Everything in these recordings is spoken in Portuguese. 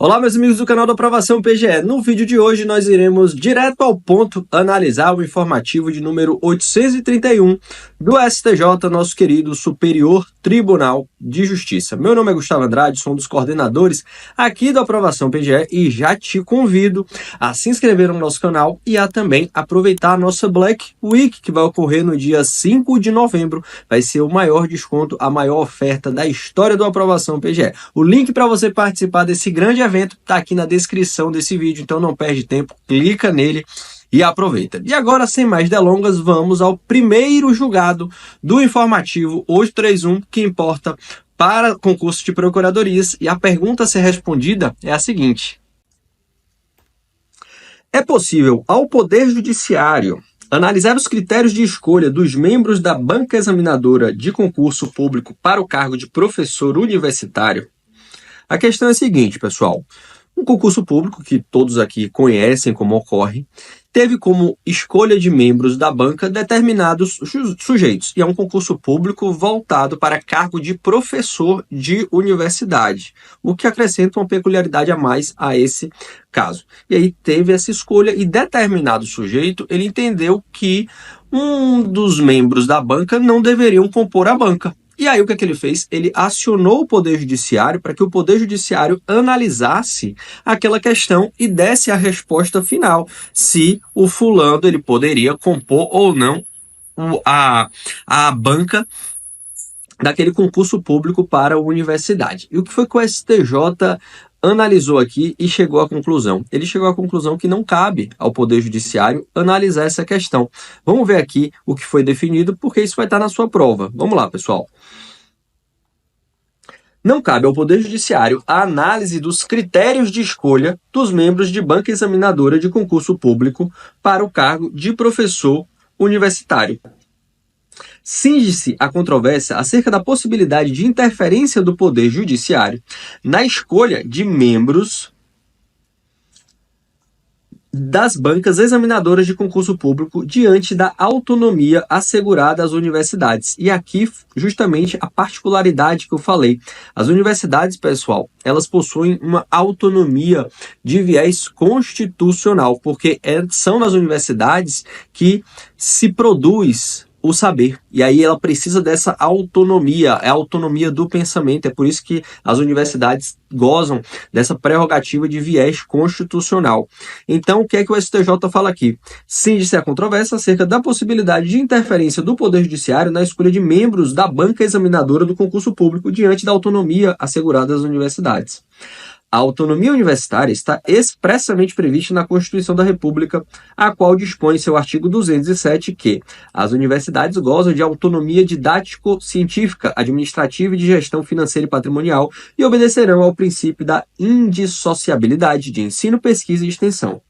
Olá, meus amigos do canal da Aprovação PGE. No vídeo de hoje nós iremos direto ao ponto analisar o informativo de número 831 do STJ, nosso querido Superior Tribunal de Justiça. Meu nome é Gustavo Andrade, sou um dos coordenadores aqui da Aprovação PGE e já te convido a se inscrever no nosso canal e a também aproveitar a nossa Black Week, que vai ocorrer no dia 5 de novembro. Vai ser o maior desconto, a maior oferta da história do Aprovação PGE. O link para você participar desse grande evento está aqui na descrição desse vídeo, então não perde tempo, clica nele e aproveita. E agora, sem mais delongas, vamos ao primeiro julgado do informativo 831, que importa para concurso de procuradorias, e a pergunta a ser respondida é a seguinte: é possível ao Poder Judiciário analisar os critérios de escolha dos membros da banca examinadora de concurso público para o cargo de professor universitário? A questão é a seguinte, pessoal. Um concurso público, que todos aqui conhecem como ocorre, teve como escolha de membros da banca determinados sujeitos. E é um concurso público voltado para cargo de professor de universidade, o que acrescenta uma peculiaridade a mais a esse caso. E aí teve essa escolha e determinado sujeito, ele entendeu que um dos membros da banca não deveriam compor a banca. E aí o que ele fez? Ele acionou o Poder Judiciário para que o Poder Judiciário analisasse aquela questão e desse a resposta final, se o fulano ele poderia compor ou não a banca daquele concurso público para a universidade. E o que foi que o STJ analisou aqui e chegou à conclusão? Ele chegou à conclusão que não cabe ao Poder Judiciário analisar essa questão. Vamos ver aqui o que foi definido, porque isso vai estar na sua prova. Vamos lá, pessoal. Não cabe ao Poder Judiciário a análise dos critérios de escolha dos membros de banca examinadora de concurso público para o cargo de professor universitário. Cinge-se a controvérsia acerca da possibilidade de interferência do Poder Judiciário na escolha de membros das bancas examinadoras de concurso público diante da autonomia assegurada às universidades. E aqui, justamente, a particularidade que eu falei. As universidades, pessoal, elas possuem uma autonomia de viés constitucional, porque são nas universidades que se produz o saber, e aí ela precisa dessa autonomia, é a autonomia do pensamento, é por isso que as universidades gozam dessa prerrogativa de viés constitucional. Então, o que é que o STJ fala aqui? Cinge-se a controvérsia acerca da possibilidade de interferência do Poder Judiciário na escolha de membros da banca examinadora do concurso público diante da autonomia assegurada às universidades. A autonomia universitária está expressamente prevista na Constituição da República, a qual dispõe em seu artigo 207 que as universidades gozam de autonomia didático-científica, administrativa e de gestão financeira e patrimonial e obedecerão ao princípio da indissociabilidade de ensino, pesquisa e extensão.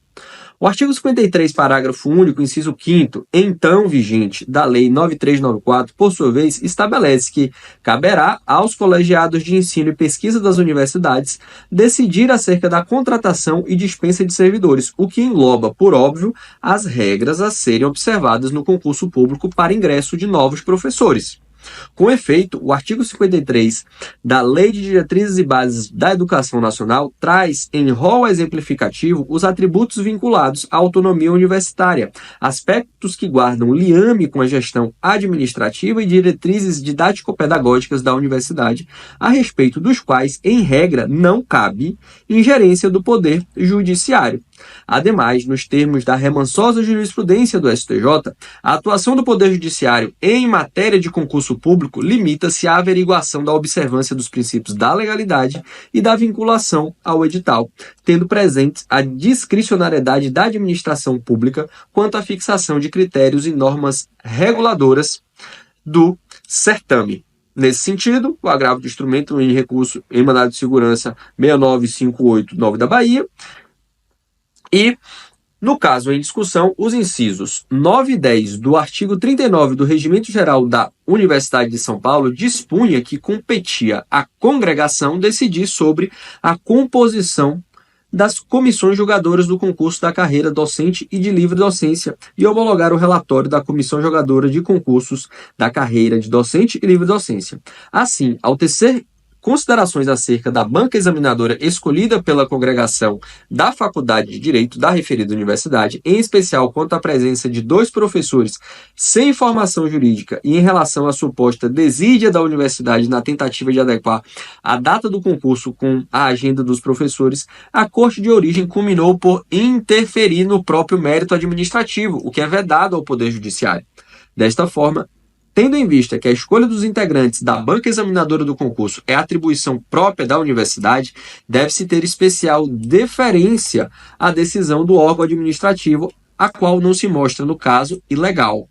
O artigo 53, parágrafo único, inciso 5º, então vigente, da Lei 9394, por sua vez, estabelece que caberá aos colegiados de ensino e pesquisa das universidades decidir acerca da contratação e dispensa de servidores, o que engloba, por óbvio, as regras a serem observadas no concurso público para ingresso de novos professores. Com efeito, o artigo 53 da Lei de Diretrizes e Bases da Educação Nacional traz em rol exemplificativo os atributos vinculados à autonomia universitária, aspectos que guardam liame com a gestão administrativa e diretrizes didático-pedagógicas da universidade, a respeito dos quais, em regra, não cabe ingerência do Poder Judiciário. Ademais, nos termos da remansosa jurisprudência do STJ, a atuação do Poder Judiciário em matéria de concurso público limita-se à averiguação da observância dos princípios da legalidade e da vinculação ao edital, tendo presente a discricionariedade da administração pública quanto à fixação de critérios e normas reguladoras do certame. Nesse sentido, o agravo de instrumento em recurso em mandado de segurança 69589 da Bahia. E, no caso em discussão, os incisos 9 e 10 do artigo 39 do Regimento Geral da Universidade de São Paulo dispunha que competia à congregação decidir sobre a composição das comissões julgadoras do concurso da carreira docente e de livre docência e homologar o relatório da comissão julgadora de concursos da carreira de docente e livre docência. Assim, ao tecer considerações acerca da banca examinadora escolhida pela congregação da Faculdade de Direito da referida universidade, em especial quanto à presença de 2 professores sem formação jurídica e em relação à suposta desídia da universidade na tentativa de adequar a data do concurso com a agenda dos professores, a Corte de Origem culminou por interferir no próprio mérito administrativo, o que é vedado ao Poder Judiciário. Desta forma, tendo em vista que a escolha dos integrantes da banca examinadora do concurso é atribuição própria da universidade, deve-se ter especial deferência à decisão do órgão administrativo, a qual não se mostra, no caso, ilegal.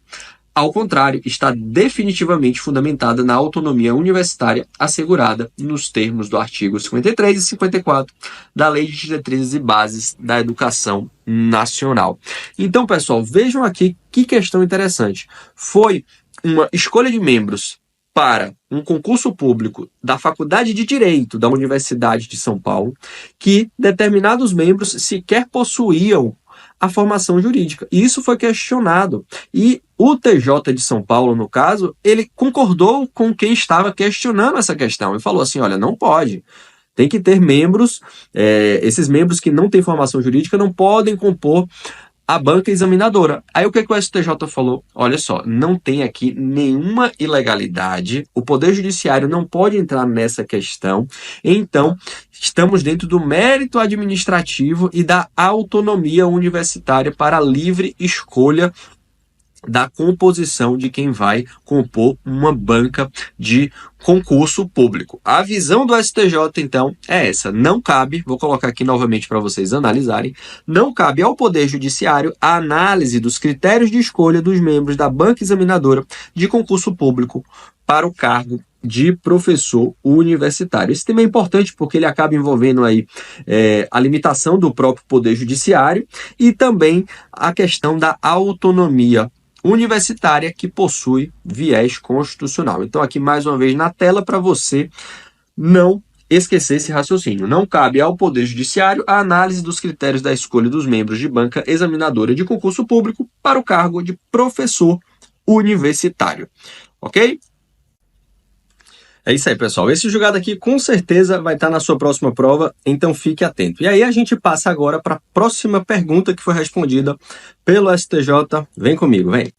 Ao contrário, está definitivamente fundamentada na autonomia universitária assegurada nos termos do artigo 53 e 54 da Lei de Diretrizes e Bases da Educação Nacional. Então, pessoal, vejam aqui que questão interessante. Foi uma escolha de membros para um concurso público da Faculdade de Direito da Universidade de São Paulo, que determinados membros sequer possuíam a formação jurídica. E isso foi questionado. E o TJ de São Paulo, no caso, ele concordou com quem estava questionando essa questão e falou assim, olha, não pode. Tem que ter membros, esses membros que não têm formação jurídica não podem compor a banca examinadora. Aí o que o STJ falou? Olha só, não tem aqui nenhuma ilegalidade, o Poder Judiciário não pode entrar nessa questão, então estamos dentro do mérito administrativo e da autonomia universitária para a livre escolha da composição de quem vai compor uma banca de concurso público. A visão do STJ, então, é essa. Não cabe, vou colocar aqui novamente para vocês analisarem, não cabe ao Poder Judiciário a análise dos critérios de escolha dos membros da banca examinadora de concurso público para o cargo de professor universitário. Esse tema é importante porque ele acaba envolvendo aí a limitação do próprio Poder Judiciário e também a questão da autonomia universitária que possui viés constitucional. Então aqui mais uma vez na tela para você não esquecer esse raciocínio. Não cabe ao Poder Judiciário a análise dos critérios da escolha dos membros de banca examinadora de concurso público para o cargo de professor universitário. Ok? É isso aí, pessoal. Esse julgado aqui com certeza vai estar na sua próxima prova, então fique atento. E aí a gente passa agora para a próxima pergunta que foi respondida pelo STJ. Vem comigo, vem.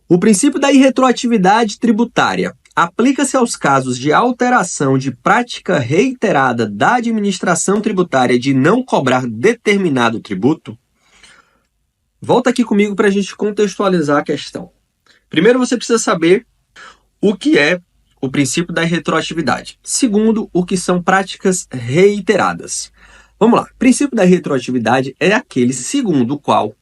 O princípio da irretroatividade tributária aplica-se aos casos de alteração de prática reiterada da administração tributária de não cobrar determinado tributo? Volta aqui comigo para a gente contextualizar a questão. Primeiro você precisa saber o que é o princípio da retroatividade. Segundo, o que são práticas reiteradas. Vamos lá. O princípio da retroatividade é aquele segundo o qual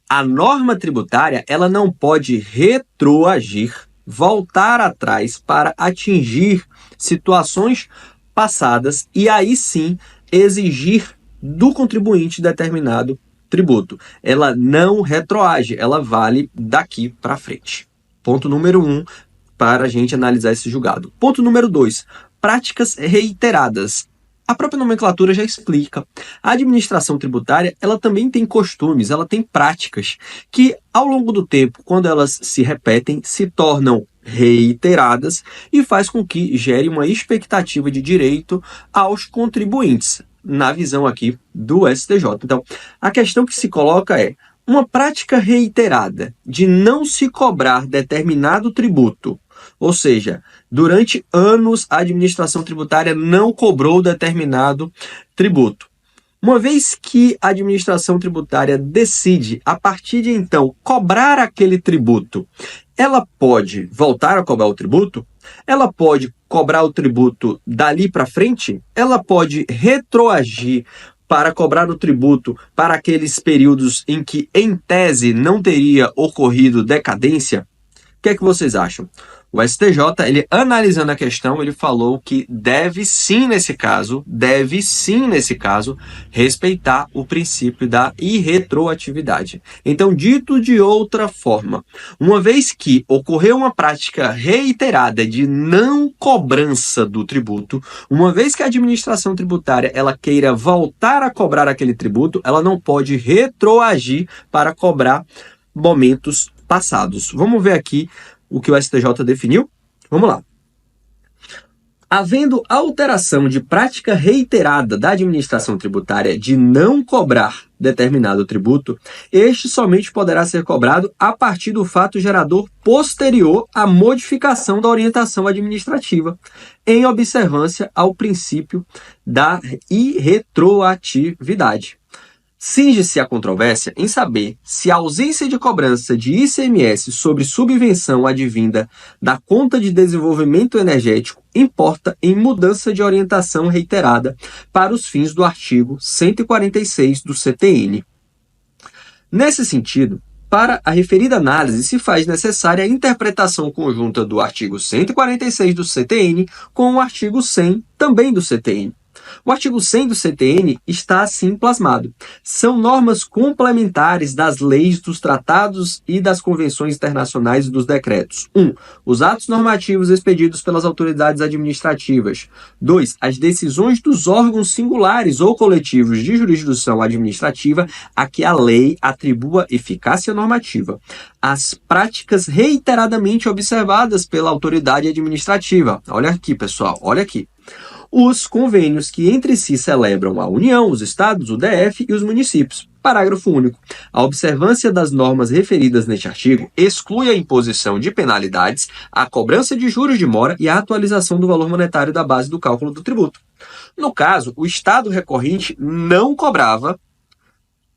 a norma tributária ela não pode retroagir, voltar atrás para atingir situações passadas e aí sim exigir do contribuinte determinado tributo. Ela não retroage, ela vale daqui para frente. Ponto número 1. Para a gente analisar esse julgado. Ponto número 2, práticas reiteradas. A própria nomenclatura já explica. A administração tributária, ela também tem costumes, ela tem práticas que, ao longo do tempo, quando elas se repetem, se tornam reiteradas e faz com que gere uma expectativa de direito aos contribuintes, na visão aqui do STJ. Então, a questão que se coloca é, uma prática reiterada de não se cobrar determinado tributo, ou seja, durante anos a administração tributária não cobrou determinado tributo. Uma vez que a administração tributária decide, a partir de então, cobrar aquele tributo, ela pode voltar a cobrar o tributo? Ela pode cobrar o tributo dali para frente? Ela pode retroagir para cobrar o tributo para aqueles períodos em que, em tese, não teria ocorrido decadência? O que é que vocês acham? O STJ, ele analisando a questão, ele falou que deve sim nesse caso, respeitar o princípio da irretroatividade. Então, dito de outra forma, uma vez que ocorreu uma prática reiterada de não cobrança do tributo, uma vez que a administração tributária ela queira voltar a cobrar aquele tributo, ela não pode retroagir para cobrar momentos passados. Vamos ver aqui o que o STJ definiu? Vamos lá. Havendo alteração de prática reiterada da administração tributária de não cobrar determinado tributo, este somente poderá ser cobrado a partir do fato gerador posterior à modificação da orientação administrativa, em observância ao princípio da irretroatividade. Cinge-se a controvérsia em saber se a ausência de cobrança de ICMS sobre subvenção advinda da conta de desenvolvimento energético importa em mudança de orientação reiterada para os fins do artigo 146 do CTN. Nesse sentido, para a referida análise se faz necessária a interpretação conjunta do artigo 146 do CTN com o artigo 100 também do CTN. O artigo 100 do CTN está assim plasmado. São normas complementares das leis, dos tratados e das convenções internacionais e dos decretos. 1. Os atos normativos expedidos pelas autoridades administrativas. 2. As decisões dos órgãos singulares ou coletivos de jurisdição administrativa a que a lei atribua eficácia normativa. As práticas reiteradamente observadas pela autoridade administrativa. Olha aqui, pessoal, olha aqui. Os convênios que entre si celebram a União, os Estados, o DF e os municípios. Parágrafo único. A observância das normas referidas neste artigo exclui a imposição de penalidades, a cobrança de juros de mora e a atualização do valor monetário da base do cálculo do tributo. No caso, o Estado recorrente não cobrava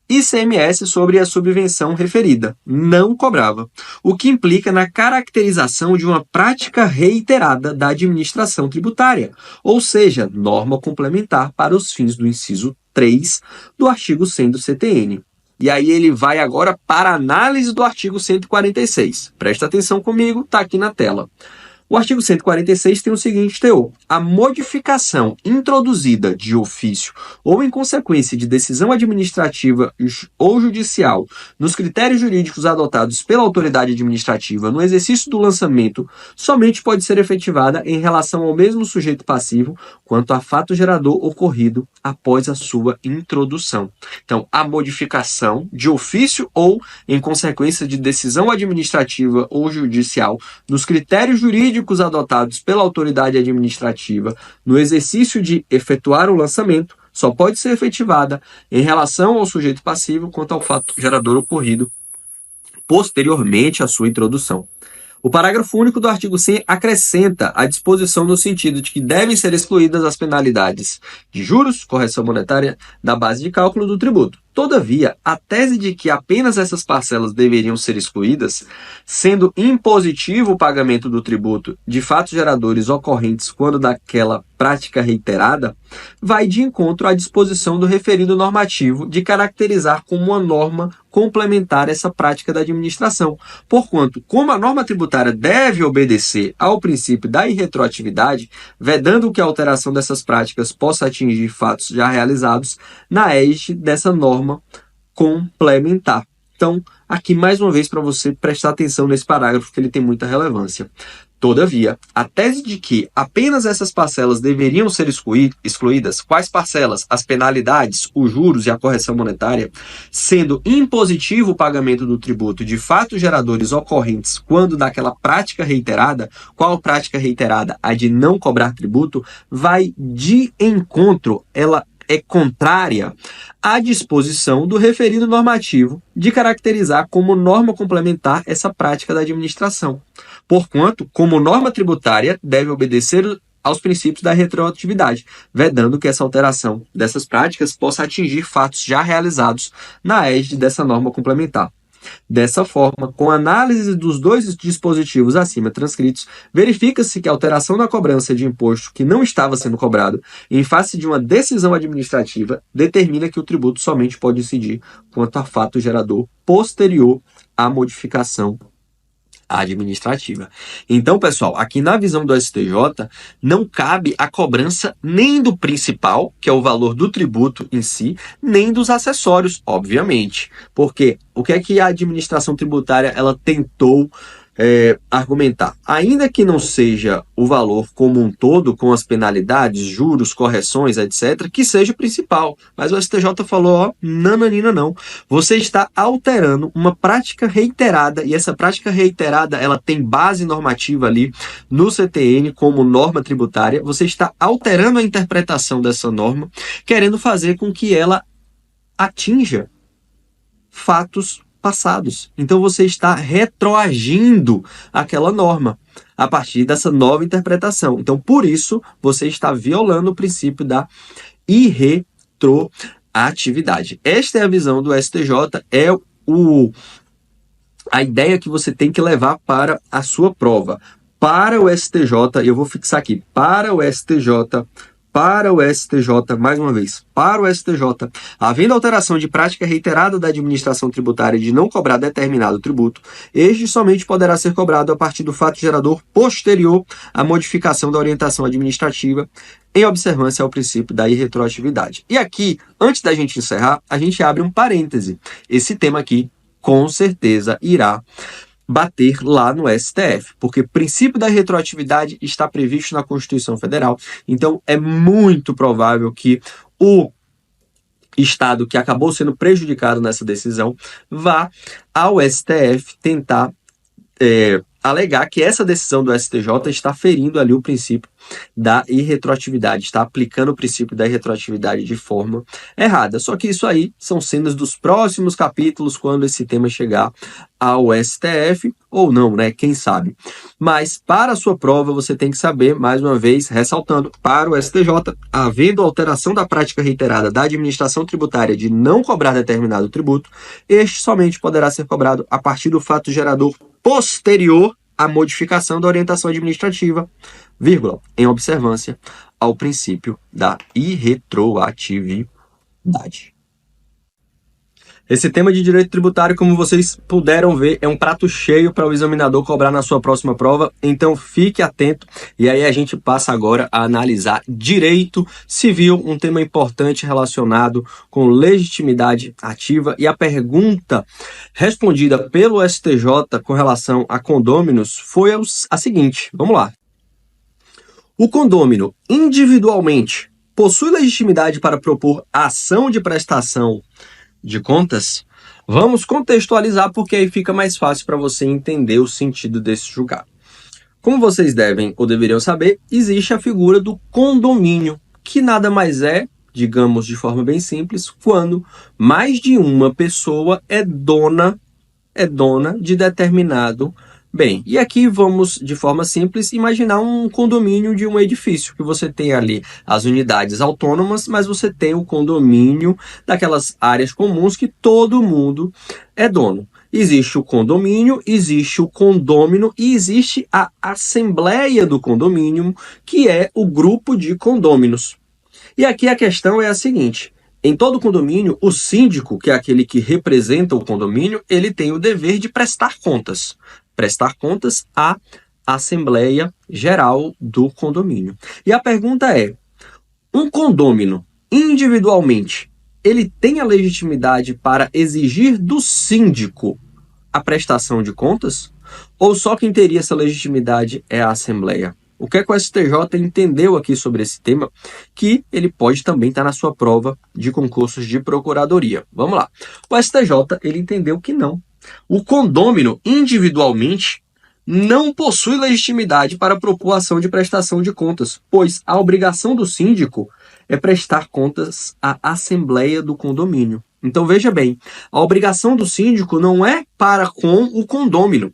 ICMS sobre a subvenção referida. Não cobrava. O que implica na caracterização de uma prática reiterada da administração tributária, ou seja, norma complementar para os fins do inciso 3 do artigo 100 do CTN. E aí ele vai agora para a análise do artigo 146. Presta atenção comigo, está aqui na tela. O artigo 146 tem o seguinte teor: a modificação introduzida de ofício ou em consequência de decisão administrativa ou judicial nos critérios jurídicos adotados pela autoridade administrativa no exercício do lançamento somente pode ser efetivada em relação ao mesmo sujeito passivo quanto a fato gerador ocorrido após a sua introdução. Então, a modificação de ofício ou em consequência de decisão administrativa ou judicial nos critérios jurídicos adotados pela autoridade administrativa no exercício de efetuar o lançamento só pode ser efetivada em relação ao sujeito passivo quanto ao fato gerador ocorrido posteriormente à sua introdução. O parágrafo único do artigo 100 acrescenta a disposição no sentido de que devem ser excluídas as penalidades de juros, correção monetária da base de cálculo do tributo. Todavia, a tese de que apenas essas parcelas deveriam ser excluídas, sendo impositivo o pagamento do tributo de fatos geradores ocorrentes quando daquela prática reiterada, vai de encontro à disposição do referido normativo de caracterizar como uma norma complementar essa prática da administração, porquanto, como a norma tributária deve obedecer ao princípio da irretroatividade, vedando que a alteração dessas práticas possa atingir fatos já realizados, na égide dessa norma complementar. Então, aqui mais uma vez para você prestar atenção nesse parágrafo que ele tem muita relevância. Todavia, a tese de que apenas essas parcelas deveriam ser excluídas, quais parcelas? As penalidades, os juros e a correção monetária, sendo impositivo o pagamento do tributo de fatos geradores ocorrentes quando daquela prática reiterada, qual prática reiterada? A de não cobrar tributo, vai de encontro, ela é contrária à disposição do referido normativo de caracterizar como norma complementar essa prática da administração. Porquanto, como norma tributária, deve obedecer aos princípios da retroatividade, vedando que essa alteração dessas práticas possa atingir fatos já realizados na égide dessa norma complementar. Dessa forma, com análise dos dois dispositivos acima transcritos, verifica-se que a alteração na cobrança de imposto que não estava sendo cobrado em face de uma decisão administrativa determina que o tributo somente pode incidir quanto a fato gerador posterior à modificação administrativa. Então, pessoal, aqui na visão do STJ, não cabe a cobrança nem do principal, que é o valor do tributo em si, nem dos acessórios, obviamente. Porque o que é que a administração tributária ela tentou argumentar, ainda que não seja o valor como um todo, com as penalidades, juros, correções, etc., que seja o principal. Mas o STJ falou, ó, nananina não. Você está alterando uma prática reiterada, e essa prática reiterada, ela tem base normativa ali no CTN como norma tributária. Você está alterando a interpretação dessa norma, querendo fazer com que ela atinja fatos passados. Então você está retroagindo aquela norma a partir dessa nova interpretação. Então, por isso, você está violando o princípio da irretroatividade. Esta é a visão do STJ, é a ideia que você tem que levar para a sua prova. Para o STJ, eu vou fixar aqui, para o STJ, mais uma vez, para o STJ, havendo alteração de prática reiterada da administração tributária de não cobrar determinado tributo, este somente poderá ser cobrado a partir do fato gerador posterior à modificação da orientação administrativa, em observância ao princípio da irretroatividade. E aqui, antes da gente encerrar, a gente abre um parêntese. Esse tema aqui, com certeza, irá bater lá no STF, porque o princípio da retroatividade está previsto na Constituição Federal, então é muito provável que o Estado que acabou sendo prejudicado nessa decisão vá ao STF tentar alegar que essa decisão do STJ está ferindo ali o princípio da irretroatividade, está aplicando o princípio da irretroatividade de forma errada. Só que isso aí são cenas dos próximos capítulos, quando esse tema chegar ao STF, ou não, né? Quem sabe. Mas para a sua prova, você tem que saber, mais uma vez, ressaltando, para o STJ, havendo alteração da prática reiterada da administração tributária de não cobrar determinado tributo, este somente poderá ser cobrado a partir do fato gerador posterior à modificação da orientação administrativa, vírgula, em observância ao princípio da irretroatividade. Esse tema de direito tributário, como vocês puderam ver, é um prato cheio para o examinador cobrar na sua próxima prova, então fique atento. E aí a gente passa agora a analisar direito civil, um tema importante relacionado com legitimidade ativa. E a pergunta respondida pelo STJ com relação a condôminos foi a seguinte, vamos lá. O condômino, individualmente, possui legitimidade para propor ação de prestação de contas? Vamos contextualizar, porque aí fica mais fácil para você entender o sentido desse julgado. Como vocês devem ou deveriam saber, existe a figura do condomínio, que nada mais é, digamos de forma bem simples, quando mais de uma pessoa é dona de determinado bem. E aqui vamos, de forma simples, imaginar um condomínio de um edifício, que você tem ali as unidades autônomas, mas você tem o condomínio daquelas áreas comuns que todo mundo é dono. Existe o condomínio, existe o condômino e existe a assembleia do condomínio, que é o grupo de condôminos. E aqui a questão é a seguinte: em todo condomínio, o síndico, que é aquele que representa o condomínio, ele tem o dever de prestar contas à Assembleia Geral do condomínio. E a pergunta é, um condômino, individualmente, ele tem a legitimidade para exigir do síndico a prestação de contas? Ou só quem teria essa legitimidade é a Assembleia? O que é que o STJ entendeu aqui sobre esse tema, que ele pode também estar na sua prova de concursos de procuradoria? Vamos lá. O STJ, ele entendeu que não. O condômino, individualmente, não possui legitimidade para propor ação de prestação de contas, pois a obrigação do síndico é prestar contas à Assembleia do condomínio. Então, veja bem, a obrigação do síndico não é para com o condômino.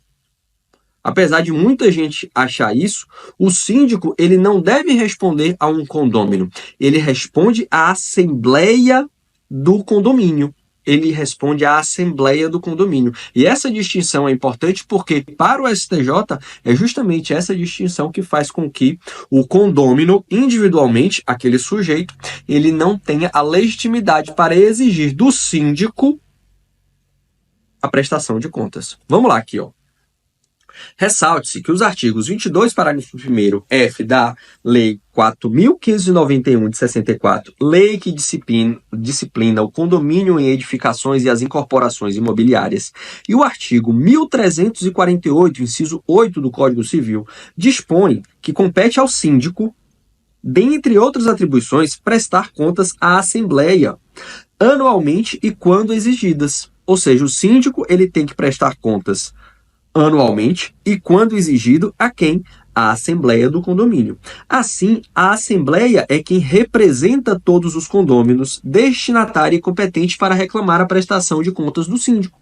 Apesar de muita gente achar isso, o síndico ele não deve responder a um condômino. Ele responde à Assembleia do condomínio. Ele responde à Assembleia do condomínio. E essa distinção é importante porque, para o STJ, é justamente essa distinção que faz com que o condômino, individualmente, aquele sujeito, ele não tenha a legitimidade para exigir do síndico a prestação de contas. Vamos lá aqui, ó. Ressalte-se que os artigos 22, parágrafo 1º, F da Lei 4.591 de 64, lei que disciplina o condomínio em edificações e as incorporações imobiliárias, e o artigo 1.348, inciso 8 do Código Civil, dispõe que compete ao síndico, dentre outras atribuições, prestar contas à Assembleia, anualmente e quando exigidas. Ou seja, o síndico ele tem que prestar contas anualmente e, quando exigido, a quem? A Assembleia do condomínio. Assim, a Assembleia é quem representa todos os condôminos, destinatária e competente para reclamar a prestação de contas do síndico.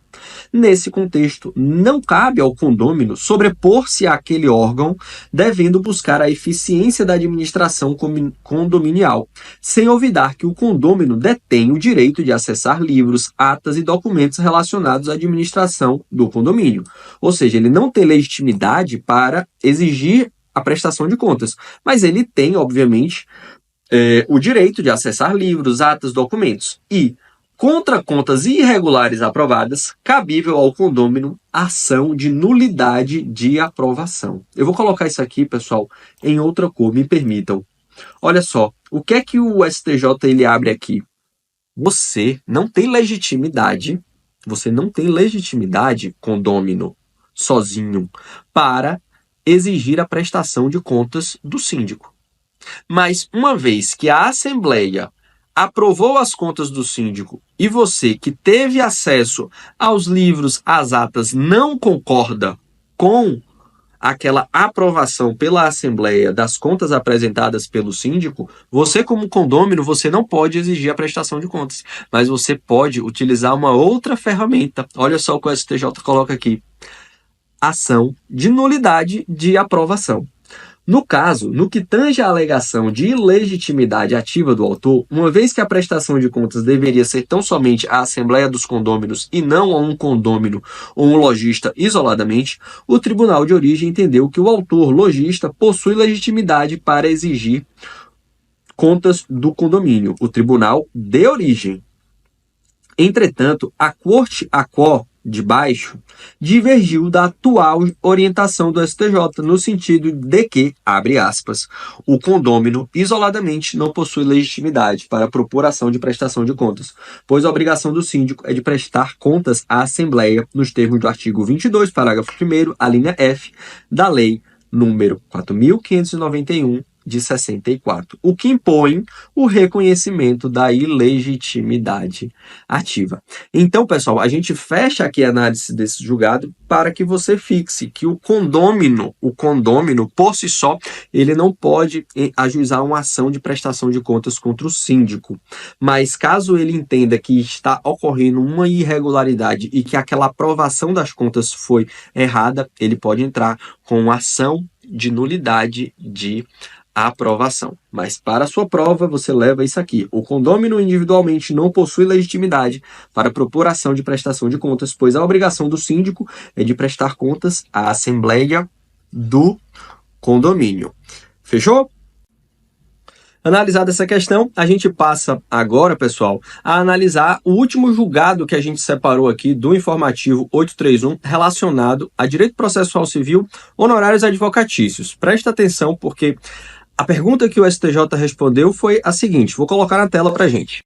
Nesse contexto, não cabe ao condômino sobrepor-se àquele órgão, devendo buscar a eficiência da administração condominial, sem olvidar que o condômino detém o direito de acessar livros, atas e documentos relacionados à administração do condomínio. Ou seja, ele não tem legitimidade para exigir a prestação de contas, mas ele tem, obviamente, o direito de acessar livros, atas, documentos. E, contra contas irregulares aprovadas, cabível ao condômino ação de nulidade de aprovação. Eu vou colocar isso aqui, pessoal, em outra cor, me permitam. Olha só, o que é que o STJ ele abre aqui? Você não tem legitimidade, condômino, sozinho, para exigir a prestação de contas do síndico. Mas, uma vez que a Assembleia aprovou as contas do síndico e você que teve acesso aos livros, às atas, não concorda com aquela aprovação pela Assembleia das contas apresentadas pelo síndico, você como condômino, você não pode exigir a prestação de contas, mas você pode utilizar uma outra ferramenta. Olha só o que o STJ coloca aqui. Ação de nulidade de aprovação. No caso, no que tange à alegação de ilegitimidade ativa do autor, uma vez que a prestação de contas deveria ser tão somente à Assembleia dos Condôminos e não a um condômino ou um lojista isoladamente, o Tribunal de Origem entendeu que o autor lojista possui legitimidade para exigir contas do condomínio, o Tribunal de Origem. Entretanto, a Corte ACO de baixo divergiu da atual orientação do STJ no sentido de que, abre aspas, o condômino isoladamente não possui legitimidade para propor ação de prestação de contas, pois a obrigação do síndico é de prestar contas à Assembleia nos termos do artigo 22, parágrafo 1º, a linha F, da Lei número 4.591, de 64, o que impõe o reconhecimento da ilegitimidade ativa. Então, pessoal, a gente fecha aqui a análise desse julgado para que você fixe que o condômino, por si só, ele não pode ajuizar uma ação de prestação de contas contra o síndico. Mas caso ele entenda que está ocorrendo uma irregularidade e que aquela aprovação das contas foi errada, ele pode entrar com uma ação de nulidade de aprovação. Mas para a sua prova, você leva isso aqui. O condômino individualmente não possui legitimidade para propor ação de prestação de contas, pois a obrigação do síndico é de prestar contas à Assembleia do condomínio. Fechou? Analisada essa questão, a gente passa agora, pessoal, a analisar o último julgado que a gente separou aqui do informativo 831 relacionado a direito processual civil, honorários advocatícios. Presta atenção porque a pergunta que o STJ respondeu foi a seguinte, vou colocar na tela para a gente.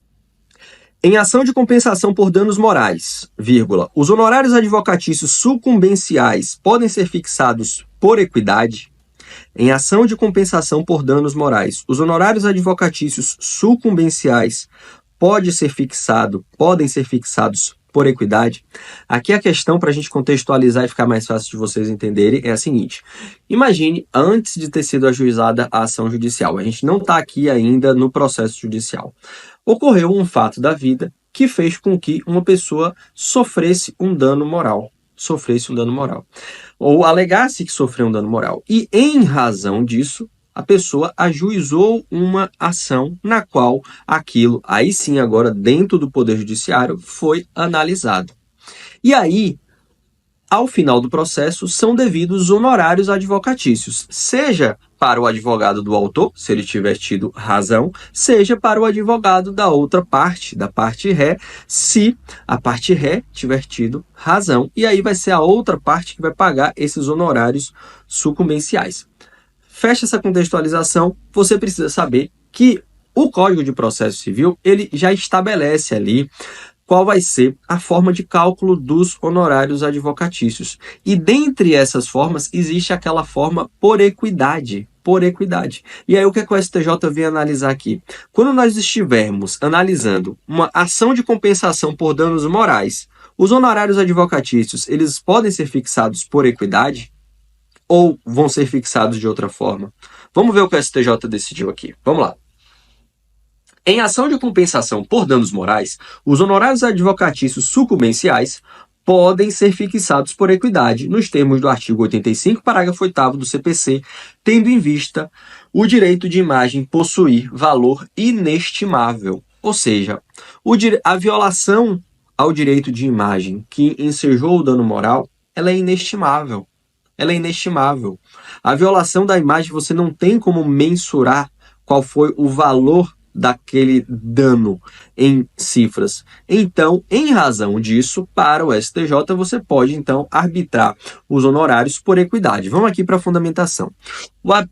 Em ação de compensação por danos morais, os honorários advocatícios sucumbenciais podem ser fixados por equidade? Em ação de compensação por danos morais, os honorários advocatícios sucumbenciais podem ser fixados por equidade? Aqui a questão, para a gente contextualizar e ficar mais fácil de vocês entenderem, é a seguinte. Imagine, antes de ter sido ajuizada a ação judicial, a gente não está aqui ainda no processo judicial. Ocorreu um fato da vida que fez com que uma pessoa sofresse um dano moral. Ou alegasse que sofreu um dano moral. E, em razão disso, a pessoa ajuizou uma ação na qual aquilo, aí sim, agora dentro do Poder Judiciário, foi analisado. E aí, ao final do processo, são devidos honorários advocatícios, seja para o advogado do autor, se ele tiver tido razão, seja para o advogado da outra parte, da parte ré, se a parte ré tiver tido razão. E aí vai ser a outra parte que vai pagar esses honorários sucumbenciais. Fecha essa contextualização, você precisa saber que o Código de Processo Civil, ele já estabelece ali qual vai ser a forma de cálculo dos honorários advocatícios. E dentre essas formas, existe aquela forma por equidade. Por equidade. E aí o que o STJ vem analisar aqui? Quando nós estivermos analisando uma ação de compensação por danos morais, os honorários advocatícios, eles podem ser fixados por equidade ou vão ser fixados de outra forma? Vamos ver o que o STJ decidiu aqui. Vamos lá. Em ação de compensação por danos morais, os honorários advocatícios sucumbenciais podem ser fixados por equidade, nos termos do artigo 85, parágrafo 8º do CPC, tendo em vista o direito de imagem possuir valor inestimável. Ou seja, a violação ao direito de imagem que ensejou o dano moral, ela é inestimável. Ela é inestimável. A violação da imagem, você não tem como mensurar qual foi o valor daquele dano em cifras. Então, em razão disso, para o STJ, você pode, então, arbitrar os honorários por equidade. Vamos aqui para a fundamentação.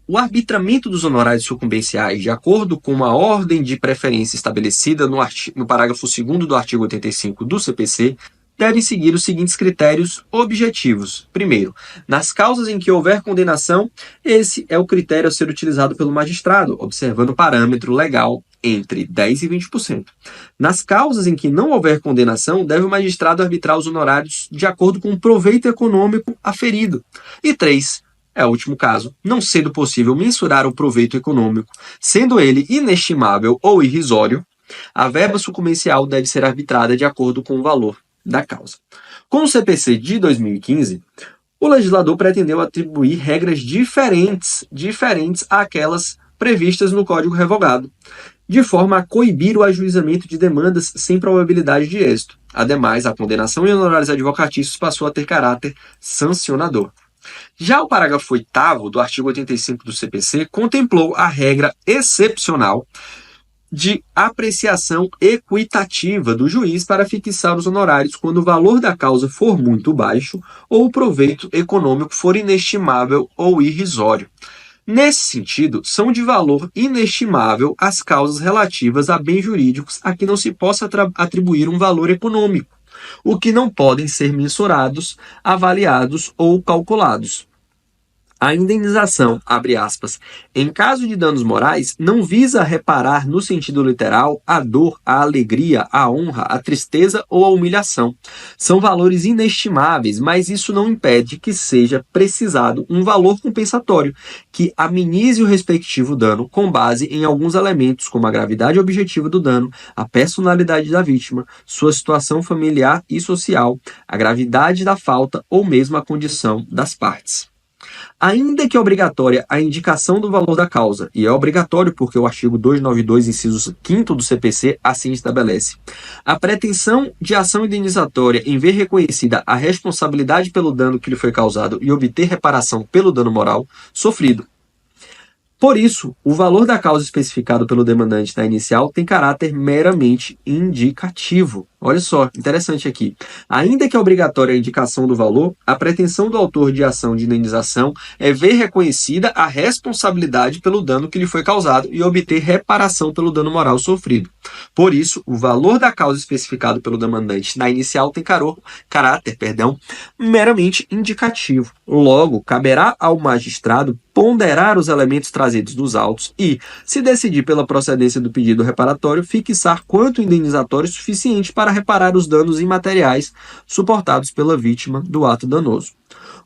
O arbitramento dos honorários sucumbenciais, de acordo com uma ordem de preferência estabelecida no parágrafo 2º do artigo 85 do CPC, devem seguir os seguintes critérios objetivos. Primeiro, nas causas em que houver condenação, esse é o critério a ser utilizado pelo magistrado, observando o parâmetro legal entre 10% e 20%. Nas causas em que não houver condenação, deve o magistrado arbitrar os honorários de acordo com o proveito econômico aferido. E 3, é o último caso, não sendo possível mensurar o proveito econômico, sendo ele inestimável ou irrisório, a verba sucumbencial deve ser arbitrada de acordo com o valor da causa. Com o CPC de 2015, o legislador pretendeu atribuir regras diferentes àquelas previstas no Código Revogado, de forma a coibir o ajuizamento de demandas sem probabilidade de êxito. Ademais, a condenação em honorários advocatícios passou a ter caráter sancionador. Já o parágrafo 8º do artigo 85 do CPC contemplou a regra excepcional de apreciação equitativa do juiz para fixar os honorários quando o valor da causa for muito baixo ou o proveito econômico for inestimável ou irrisório. Nesse sentido, são de valor inestimável as causas relativas a bens jurídicos a que não se possa atribuir um valor econômico, o que não podem ser mensurados, avaliados ou calculados. A indenização, abre aspas, em caso de danos morais, não visa reparar no sentido literal a dor, a alegria, a honra, a tristeza ou a humilhação. São valores inestimáveis, mas isso não impede que seja precisado um valor compensatório que amenize o respectivo dano com base em alguns elementos como a gravidade objetiva do dano, a personalidade da vítima, sua situação familiar e social, a gravidade da falta ou mesmo a condição das partes. Ainda que obrigatória a indicação do valor da causa, e é obrigatório porque o artigo 292, inciso 5º do CPC assim estabelece, a pretensão de ação indenizatória em ver reconhecida a responsabilidade pelo dano que lhe foi causado e obter reparação pelo dano moral sofrido. Por isso, o valor da causa especificado pelo demandante na inicial tem caráter meramente indicativo. Olha só, interessante aqui. Ainda que obrigatória a indicação do valor, a pretensão do autor de ação de indenização é ver reconhecida a responsabilidade pelo dano que lhe foi causado e obter reparação pelo dano moral sofrido. Por isso, o valor da causa especificado pelo demandante na inicial tem caráter meramente indicativo. Logo, caberá ao magistrado ponderar os elementos trazidos nos autos e, se decidir pela procedência do pedido reparatório, fixar quanto indenizatório suficiente para reparar os danos imateriais suportados pela vítima do ato danoso.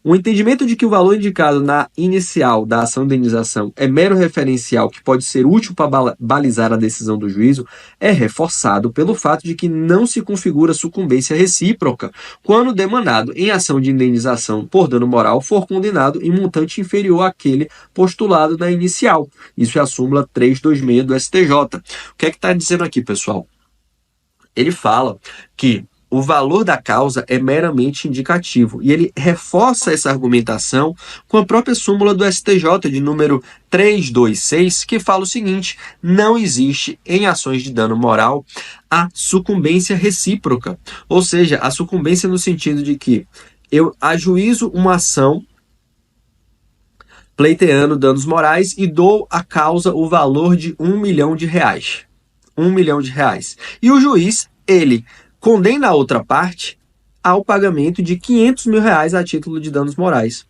O entendimento de que o valor indicado na inicial da ação de indenização é mero referencial que pode ser útil para balizar a decisão do juízo é reforçado pelo fato de que não se configura sucumbência recíproca quando o demandado em ação de indenização por dano moral for condenado em montante inferior àquele postulado na inicial. Isso é a súmula 326 do STJ. O que é que está dizendo aqui, pessoal? Ele fala que o valor da causa é meramente indicativo. E ele reforça essa argumentação com a própria súmula do STJ de número 326, que fala o seguinte: não existe em ações de dano moral a sucumbência recíproca. Ou seja, a sucumbência no sentido de que eu ajuizo uma ação pleiteando danos morais e dou à causa o valor de R$ 1 milhão. R$ 1 milhão. E o juiz, ele condena a outra parte ao pagamento de R$ 500 mil a título de danos morais.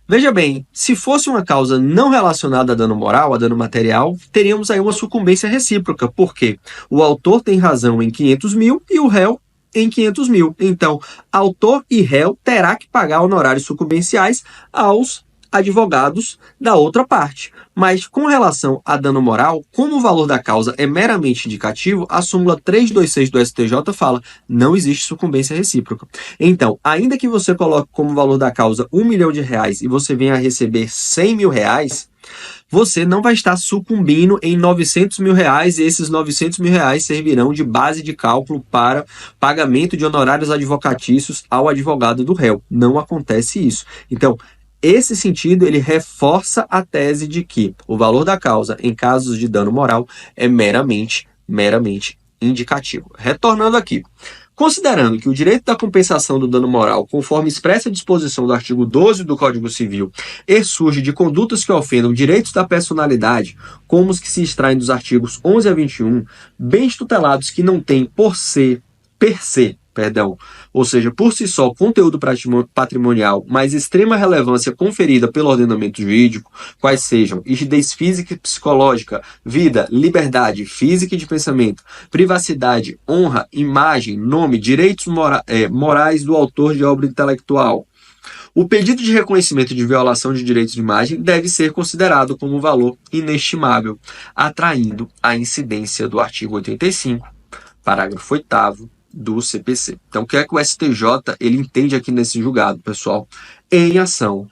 Veja bem, se fosse uma causa não relacionada a dano moral, a dano material, teríamos aí uma sucumbência recíproca, porque o autor tem razão em 500 mil e o réu em 500 mil. Então, autor e réu terá que pagar honorários sucumbenciais aos advogados da outra parte. Mas com relação a dano moral, como o valor da causa é meramente indicativo, a súmula 326 do STJ fala: não existe sucumbência recíproca. Então, ainda que você coloque como valor da causa R$ 1 milhão e você venha a receber R$ 100 mil, você não vai estar sucumbindo em R$ 900 mil e esses R$ 900 mil servirão de base de cálculo para pagamento de honorários advocatícios ao advogado do réu. Não acontece isso. Então, esse sentido, ele reforça a tese de que o valor da causa em casos de dano moral é meramente indicativo. Retornando aqui. Considerando que o direito da compensação do dano moral, conforme expressa a disposição do artigo 12 do Código Civil, surge de condutas que ofendam direitos da personalidade, como os que se extraem dos artigos 11 a 21, bens tutelados que não têm ou seja, por si só, conteúdo patrimonial, mas extrema relevância conferida pelo ordenamento jurídico, quais sejam rigidez física e psicológica, vida, liberdade física e de pensamento, privacidade, honra, imagem, nome, direitos morais do autor de obra intelectual. O pedido de reconhecimento de violação de direitos de imagem deve ser considerado como um valor inestimável, atraindo a incidência do artigo 85, parágrafo 8º, do CPC. Então, o que é que o STJ ele entende aqui nesse julgado, pessoal? Em ação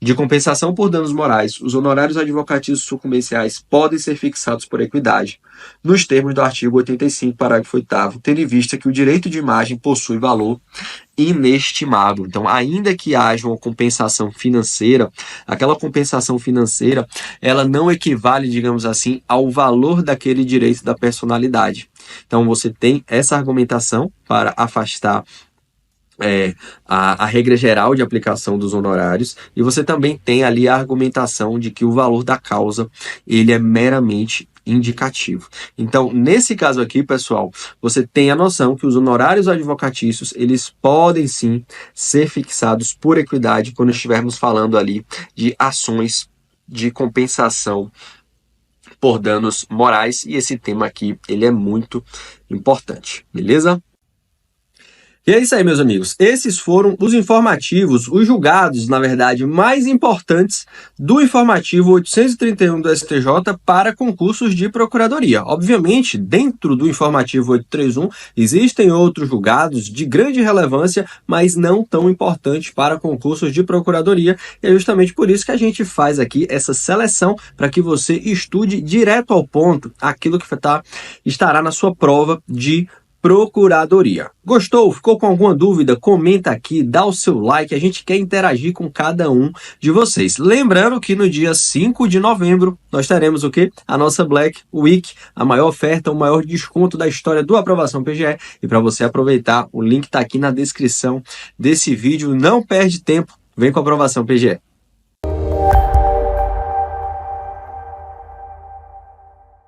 de compensação por danos morais, os honorários advocatícios sucumbenciais podem ser fixados por equidade, nos termos do artigo 85, parágrafo 8º, tendo em vista que o direito de imagem possui valor inestimável. Então, ainda que haja uma compensação financeira, aquela compensação financeira, ela não equivale, digamos assim, ao valor daquele direito da personalidade. Então, você tem essa argumentação para afastar a regra geral de aplicação dos honorários, e você também tem ali a argumentação de que o valor da causa ele é meramente indicativo. Então, nesse caso aqui, pessoal, você tem a noção que os honorários advocatícios, eles podem sim ser fixados por equidade quando estivermos falando ali de ações de compensação por danos morais, e esse tema aqui, ele é muito importante, beleza? E é isso aí, meus amigos. Esses foram os informativos, os julgados, na verdade, mais importantes do informativo 831 do STJ para concursos de procuradoria. Obviamente, dentro do informativo 831, existem outros julgados de grande relevância, mas não tão importantes para concursos de procuradoria. E é justamente por isso que a gente faz aqui essa seleção para que você estude direto ao ponto aquilo que estará na sua prova de procuradoria. Gostou? Ficou com alguma dúvida? Comenta aqui, dá o seu like, a gente quer interagir com cada um de vocês. Lembrando que no dia 5 de novembro nós teremos o quê? A nossa Black Week, a maior oferta, o maior desconto da história do Aprovação PGE. E para você aproveitar, o link está aqui na descrição desse vídeo. Não perde tempo, vem com a Aprovação PGE.